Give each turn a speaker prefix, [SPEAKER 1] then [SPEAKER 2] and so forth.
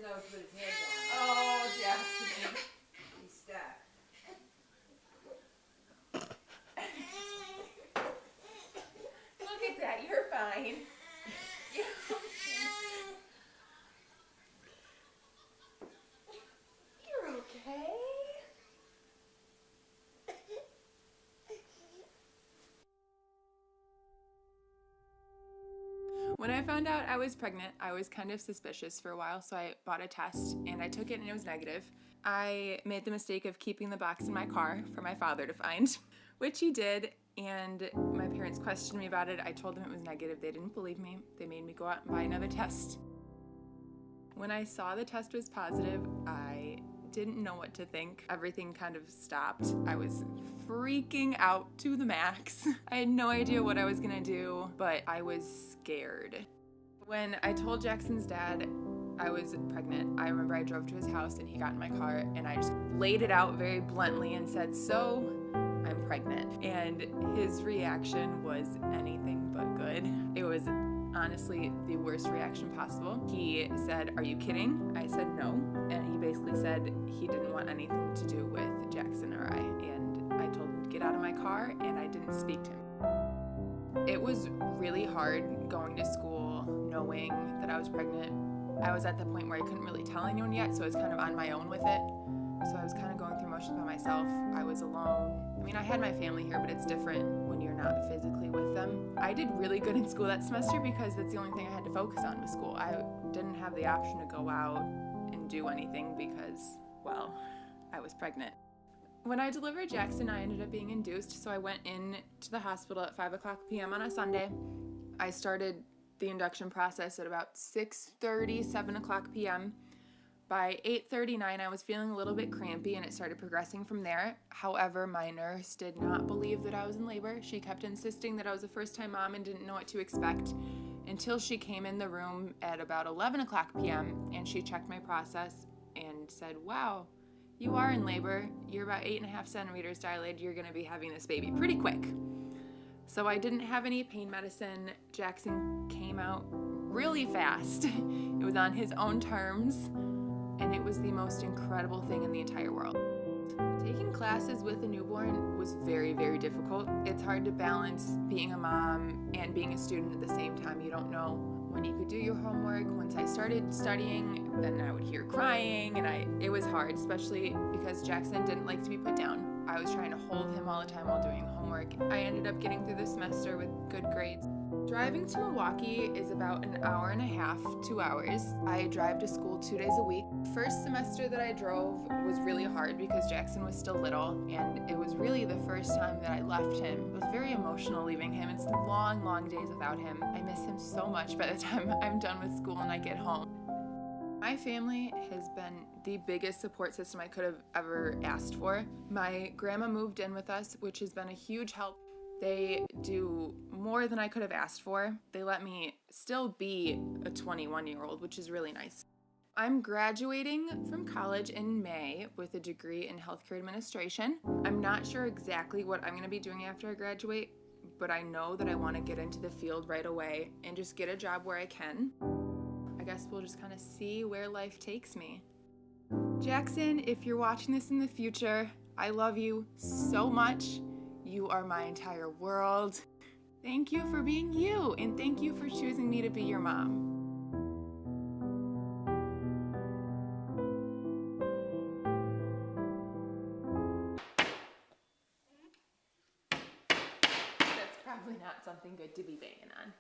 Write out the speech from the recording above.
[SPEAKER 1] know to put his head down.
[SPEAKER 2] Oh, Jaxson.
[SPEAKER 1] He's stuck.
[SPEAKER 2] Look at that, you're fine. You're okay. When I found out I was pregnant, I was kind of suspicious for a while, so I bought a test and I took it and it was negative. I made the mistake of keeping the box in my car for my father to find, which he did, and my parents questioned me about it. I told them it was negative. They didn't believe me. They made me go out and buy another test. When I saw the test was positive, I didn't know what to think. Everything kind of stopped. I was freaking out to the max. I had no idea what I was gonna do, but I was scared. When I told Jackson's dad I was pregnant, I remember I drove to his house and he got in my car and I just laid it out very bluntly and said, "So, I'm pregnant." And his reaction was anything but good. It was honestly the worst reaction possible. He said, "Are you kidding?" I said no, and he basically said he didn't want anything to do with Jaxson or I, and I told him to get out of my car, and I didn't speak to him. It was really hard going to school knowing that I was pregnant. I was at the point where I couldn't really tell anyone yet, so I was kind of on my own with it. So I was kind of going through motions by myself. I was alone. I mean, I had my family here, but it's different when you're not physically with them. I did really good in school that semester because that's the only thing I had to focus on was school. I didn't have the option to go out and do anything because, well, I was pregnant. When I delivered Jaxson, I ended up being induced, so I went in to the hospital at 5 o'clock p.m. on a Sunday. I started the induction process at about 6:30, 7 o'clock p.m. By 8:39, I was feeling a little bit crampy and it started progressing from there. However, my nurse did not believe that I was in labor. She kept insisting that I was a first-time mom and didn't know what to expect until she came in the room at about 11 o'clock p.m. and she checked my process and said, "Wow, you are in labor. You're about 8.5 centimeters dilated. You're going to be having this baby pretty quick." So I didn't have any pain medicine. Jaxson came out really fast. It was on his own terms. And it was the most incredible thing in the entire world. Taking classes with a newborn was very, very difficult. It's hard to balance being a mom and being a student at the same time. You don't know when you could do your homework. Once I started studying, then I would hear crying, and it was hard, especially because Jaxson didn't like to be put down. I was trying to hold him all the time while doing homework. I ended up getting through the semester with good grades. Driving to Milwaukee is about an hour and a half, 2 hours. I drive to school 2 days a week. First semester that I drove was really hard because Jaxson was still little, and it was really the first time that I left him. It was very emotional leaving him. It's long, long days without him. I miss him so much by the time I'm done with school and I get home. My family has been the biggest support system I could have ever asked for. My grandma moved in with us, which has been a huge help. They do more than I could have asked for. They let me still be a 21-year-old, which is really nice. I'm graduating from college in May with a degree in healthcare administration. I'm not sure exactly what I'm going to be doing after I graduate, but I know that I want to get into the field right away and just get a job where I can. I guess we'll just kind of see where life takes me. Jaxson, if you're watching this in the future, I love you so much. You are my entire world. Thank you for being you, and thank you for choosing me to be your mom. That's probably not something good to be banging on.